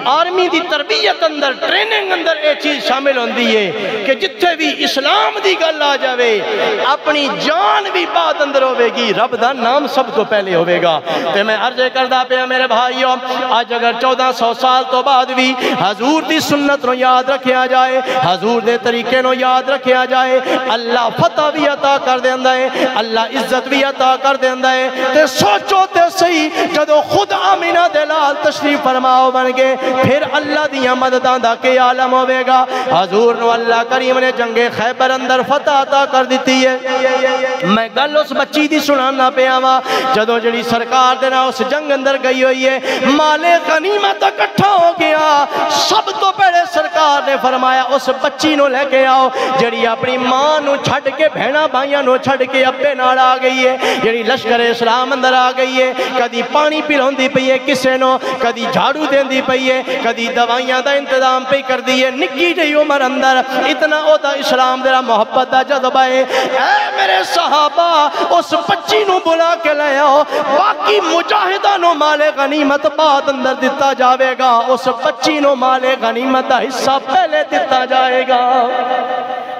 Army دی تربیت اندر training اندر اے چیز شامل ہوندی ہے کہ جتھے بھی اسلام دی گل آ جاوے اپنی جان بھی بعد اندر ہوے گی، رب دا نام سب تو پہلے ہوے گا۔ تے میں عرض کردہ پیا میرے بھائیوں، آج اگر 1400 سال تو بعد بھی حضور دی سنت نو یاد رکھیا جائے، حضور دے طریقے نو یاد رکھیا جائے، اللہ فتح بھی عطا کر دیندا ہے، اللہ عزت بھی عطا کر دیندا ہے۔ تے سوچو تے صحیح، جدو خود آمینہ دے لال تشریف فرماؤ بن گے، پھر اللہ دیاں مدداں دا کے عالم ہوے گا۔ حضور نو اللہ کریم نے جنگ خیبر اندر فتح عطا کر دیتی ہے۔ میں گل اس بچی دی سنانا پیا وا، جدو جڑی سرکار دے نال اس جنگ اندر گئی ہوئی ہے، مال غنیمت اکٹھا ہو گیا، سب تو پہلے سرکار نے فرمایا اس بچی نو لے کے آؤ جڑی اپنی ماں نو چھڈ کے بہنا بھائیاں نو چھڈ کے ابے نال آ گئی ہے، جڑی لشکر اسلام اندر آ گئی ہے، کدی پانی پلاندی پئی ہے کسے نو، کدی جھاڑو دیندی پئی ہے، کدی دوائیاں دا انتظام پئی کر دی ہے، نکی جئی عمر اندر اتنا او دا اسلام دا محبت دا جذبہ ہے۔ اے میرے صحابہ، اس بچی نو بلا کے لے آؤ، باقی مجاہدہ نو مال غنیمت بعد اندر دیتا جاوے گا، اس بچی نو مال غنیمت دا حصہ پہلے دیتا جائے گا۔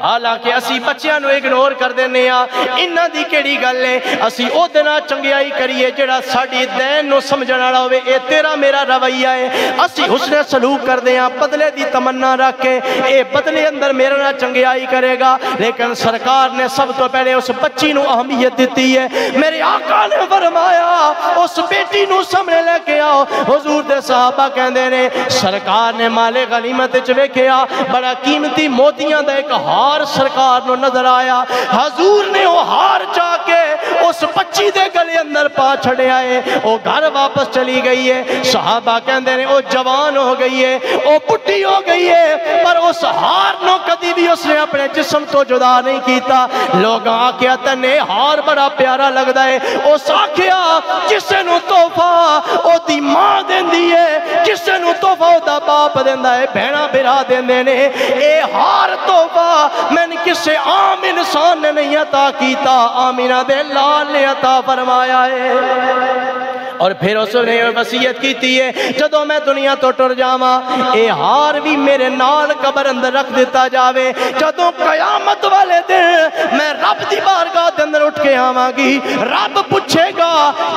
حالانکہ اسی بچیاں نو اگنور کر دینے آ، انہاں دی کیڑی گل ہے، اسی او دینا چنگیائی کریے جڑا ساڈی دین نو سمجھن والا ہوے، اے تیرا میرا رویہ ہے، اسی حسن سلوک کر دے ہاں، بدلے دی تمنا رکھ کے اے بدلے اندر میرا نہ چنگیائی کرے گا، لیکن سرکار نے سب تو پہلے اس بچی نو اہمیت دیتی ہے۔ میرے آقا نے فرمایا اس بیٹی نو سامنے لے کے آؤ، حضور دے صحابہ کہندے نے سرکار نے مال غنیمت وچ ویکھیا بڑا قیمتی موتیاں دا ایک ہار سرکار نو نظر آیا، حضور نے وہ ہار جا کے اس بچی دے گلے اندر پا چھڑے آئے، وہ گھر واپس چلی گئی ہے، صحابہ کہندے نے وہ جوان ہو گئی ہے، وہ بڈھی ہو گئی ہے، پر اس ہار نو کدی بھی اس نے اپنے جسم تو جدا نہیں کیتا۔ لوگ آکھیا تنے ہار بڑا پیارا لگدا ہے، اس آکھیا جسے نو تحفہ او دی ماں دیندی ہے، جسے نو تحفہ او دا باپ دیندا ہے، بہنا بھرا دیندے نے، اے ہار تحفہ میں نے کسے عام انسان نے نہیں عطا کیتا، آمینہ دے لال نے عطا فرمایا ہے۔ اور پھر اس نے وصیت کیتی ہے جدو میں دنیا تو ٹر جاواں اے ہار بھی میرے نال قبر اندر رکھ دیتا جاوے، جدو قیامت والے دن میں رب دی بارگاہ دے اندر اٹھ کے آواں گی، رب پوچھے گا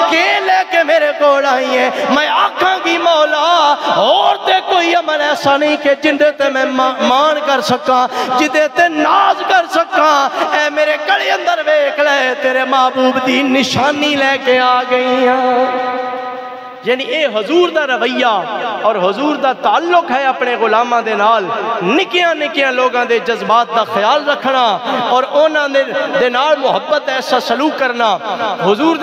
کہ لے کے میرے کول آئی ہے، میں آکھاں گی مولا اور تے کوئی عمل ایسا نہیں کہ جندے تے میں مان کر سکاں، جدے تے ناز کر سکاں، اے میرے گلے اندر ویکھ لے تیرے محبوب دی نشانی لے کے آ گئی ہاں۔ یعنی اے حضور دا رویہ اور حضور دا تعلق ہے اپنے غلاماں دے نال، نکیاں نکیاں لوگاں دے جذبات دا خیال رکھنا اور انہاں دے نال محبت ایسا سلوک کرنا۔ حضور